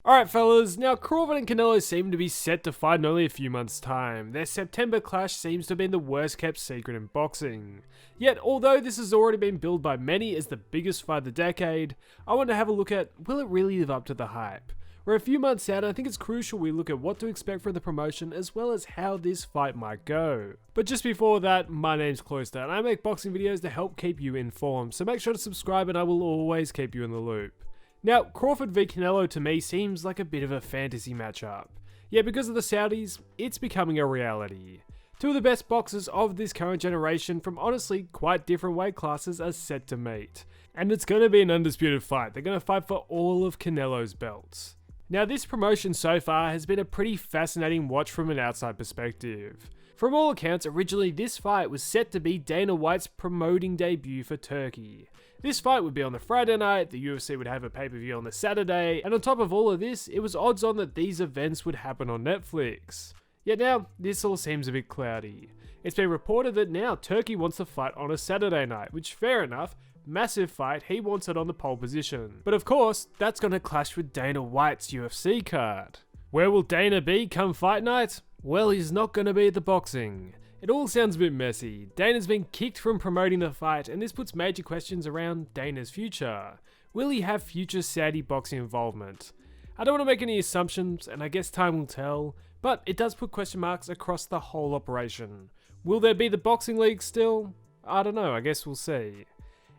Alright fellas, now Crawford and Canelo seem to be set to fight in only a few months' time. Their September clash seems to have been the worst kept secret in boxing. Yet, although this has already been billed by many as the biggest fight of the decade, I want to have a look at, will it really live up to the hype? We're a few months out and I think it's crucial we look at what to expect from the promotion as well as how this fight might go. But just before that, my name's Cloister and I make boxing videos to help keep you informed, so make sure to subscribe and I will always keep you in the loop. Now, Crawford v Canelo to me seems like a bit of a fantasy matchup. Yet because of the Saudis, it's becoming a reality. Two of the best boxers of this current generation from honestly quite different weight classes are set to meet. And it's going to be an undisputed fight. They're going to fight for all of Canelo's belts. Now this promotion so far has been a pretty fascinating watch from an outside perspective. From all accounts, originally this fight was set to be Dana White's promoting debut for Turkey. This fight would be on the Friday night, the UFC would have a pay-per-view on the Saturday, and on top of all of this, it was odds on that these events would happen on Netflix. Yet now, this all seems a bit cloudy. It's been reported that now Turkey wants the fight on a Saturday night, which fair enough, massive fight, he wants it on the pole position. But of course, that's going to clash with Dana White's UFC card. Where will Dana be come fight night? Well, he's not going to be at the boxing. It all sounds a bit messy. Dana's been kicked from promoting the fight and this puts major questions around Dana's future. Will he have future Saudi boxing involvement? I don't want to make any assumptions and I guess time will tell, but it does put question marks across the whole operation. Will there be the boxing league still? I don't know, I guess we'll see.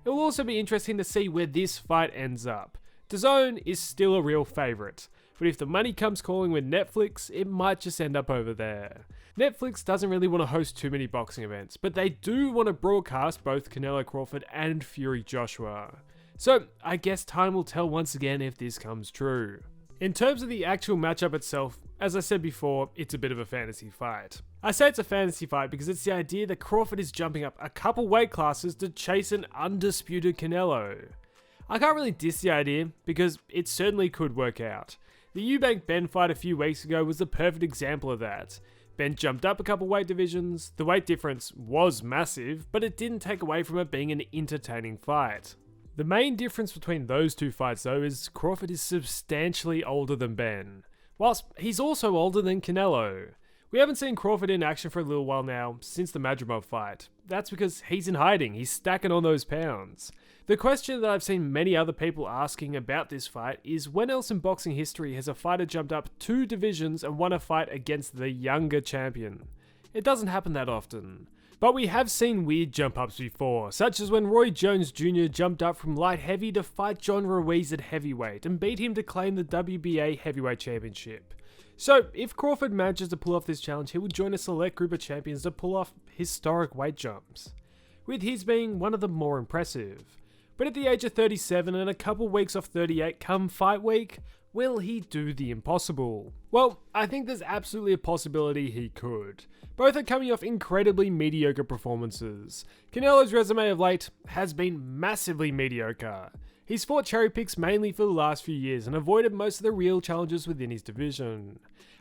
It will also be interesting to see where this fight ends up. DAZN is still a real favourite, but if the money comes calling with Netflix, it might just end up over there. Netflix doesn't really want to host too many boxing events, but they do want to broadcast both Canelo Crawford and Fury Joshua. So I guess time will tell once again if this comes true. In terms of the actual matchup itself, as I said before, it's a bit of a fantasy fight. I say it's a fantasy fight because it's the idea that Crawford is jumping up a couple weight classes to chase an undisputed Canelo. I can't really diss the idea because it certainly could work out. The Eubank Ben fight a few weeks ago was the perfect example of that. Ben jumped up a couple weight divisions, the weight difference was massive, but it didn't take away from it being an entertaining fight. The main difference between those two fights though is Crawford is substantially older than Ben, whilst he's also older than Canelo. We haven't seen Crawford in action for a little while now, since the Madrimov fight. That's because he's in hiding, he's stacking on those pounds. The question that I've seen many other people asking about this fight is when else in boxing history has a fighter jumped up 2 divisions and won a fight against the younger champion? It doesn't happen that often. But we have seen weird jump ups before, such as when Roy Jones Jr. jumped up from light heavy to fight John Ruiz at heavyweight and beat him to claim the WBA heavyweight championship. So, if Crawford manages to pull off this challenge, he will join a select group of champions to pull off historic weight jumps, with his being one of the more impressive. But at the age of 37 and a couple weeks off 38 come fight week, will he do the impossible? Well, I think there's absolutely a possibility he could. Both are coming off incredibly mediocre performances. Canelo's resume of late has been massively mediocre. He's fought cherry picks mainly for the last few years and avoided most of the real challenges within his division.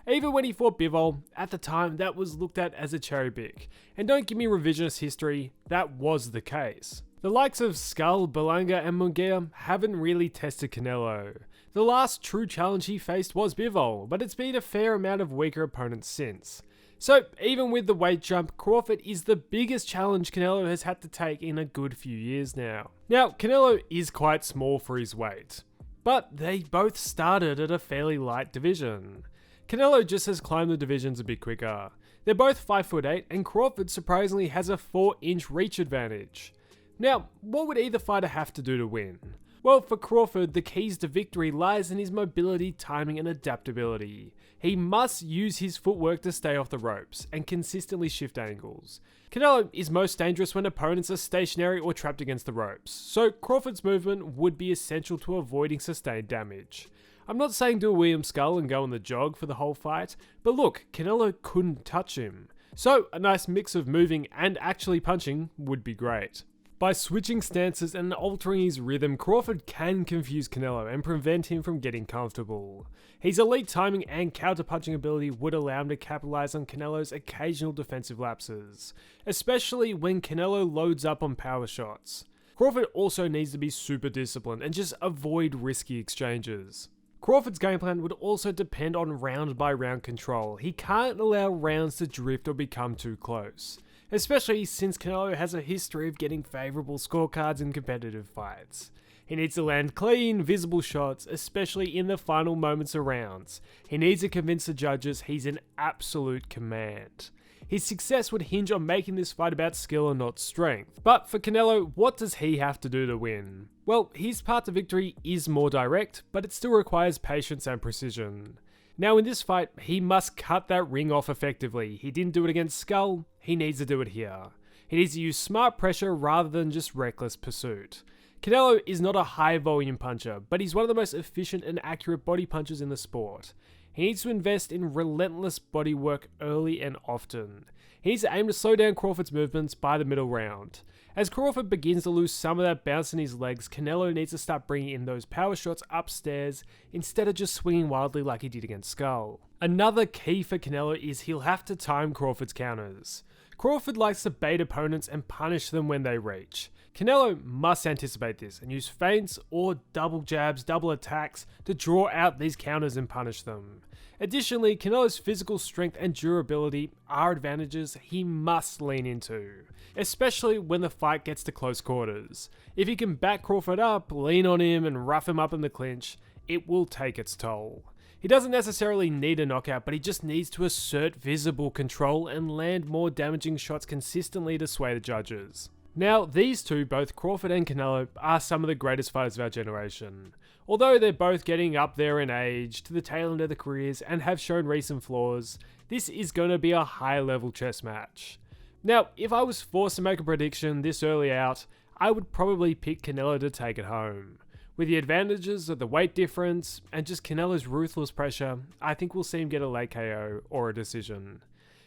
Even when he fought Bivol, at the time that was looked at as a cherry pick. And don't give me revisionist history, that was the case. The likes of Skull, Belanga and Munguia haven't really tested Canelo. The last true challenge he faced was Bivol, but it's been a fair amount of weaker opponents since. So even with the weight jump, Crawford is the biggest challenge Canelo has had to take in a good few years now. Now, Canelo is quite small for his weight, but they both started at a fairly light division. Canelo just has climbed the divisions a bit quicker. They're both 5'8" and Crawford surprisingly has a 4-inch reach advantage. Now, what would either fighter have to do to win? Well, for Crawford, the keys to victory lies in his mobility, timing and adaptability. He must use his footwork to stay off the ropes and consistently shift angles. Canelo is most dangerous when opponents are stationary or trapped against the ropes, so Crawford's movement would be essential to avoiding sustained damage. I'm not saying do a William Skull and go on the jog for the whole fight, but look, Canelo couldn't touch him. So a nice mix of moving and actually punching would be great. By switching stances and altering his rhythm, Crawford can confuse Canelo and prevent him from getting comfortable. His elite timing and counter-punching ability would allow him to capitalize on Canelo's occasional defensive lapses, especially when Canelo loads up on power shots. Crawford also needs to be super disciplined and just avoid risky exchanges. Crawford's game plan would also depend on round by round control. He can't allow rounds to drift or become too close, especially since Canelo has a history of getting favourable scorecards in competitive fights. He needs to land clean, visible shots, especially in the final moments of rounds. He needs to convince the judges he's in absolute command. His success would hinge on making this fight about skill and not strength. But for Canelo, what does he have to do to win? Well, his path to victory is more direct, but it still requires patience and precision. Now in this fight, he must cut that ring off effectively. He didn't do it against Skull, he needs to do it here. He needs to use smart pressure rather than just reckless pursuit. Canelo is not a high volume puncher, but he's one of the most efficient and accurate body punchers in the sport. He needs to invest in relentless body work early and often. He needs to aim to slow down Crawford's movements by the middle round. As Crawford begins to lose some of that bounce in his legs, Canelo needs to start bringing in those power shots upstairs instead of just swinging wildly like he did against Skull. Another key for Canelo is he'll have to time Crawford's counters. Crawford likes to bait opponents and punish them when they reach. Canelo must anticipate this and use feints or double jabs, double attacks to draw out these counters and punish them. Additionally, Canelo's physical strength and durability are advantages he must lean into, especially when the fight gets to close quarters. If he can back Crawford up, lean on him and rough him up in the clinch, it will take its toll. He doesn't necessarily need a knockout, but he just needs to assert visible control and land more damaging shots consistently to sway the judges. Now, these two, both Crawford and Canelo, are some of the greatest fighters of our generation. Although they're both getting up there in age, to the tail end of their careers, and have shown recent flaws, this is going to be a high-level chess match. Now, if I was forced to make a prediction this early out, I would probably pick Canelo to take it home. With the advantages of the weight difference, and just Canelo's ruthless pressure, I think we'll see him get a late KO or a decision.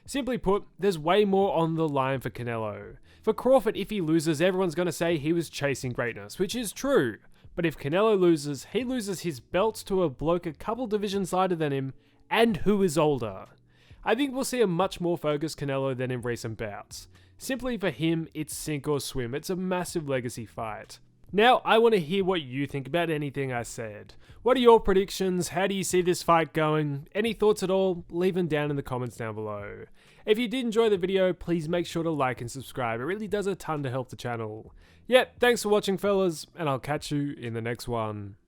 Simply put, there's way more on the line for Canelo. For Crawford, if he loses, everyone's going to say he was chasing greatness, which is true. But if Canelo loses, he loses his belts to a bloke a couple divisions lighter than him, and who is older. I think we'll see a much more focused Canelo than in recent bouts. Simply for him, it's sink or swim. It's a massive legacy fight. Now, I want to hear what you think about anything I said. What are your predictions? How do you see this fight going? Any thoughts at all? Leave them down in the comments down below. If you did enjoy the video, please make sure to like and subscribe. It really does a ton to help the channel. Yeah, thanks for watching, fellas, and I'll catch you in the next one.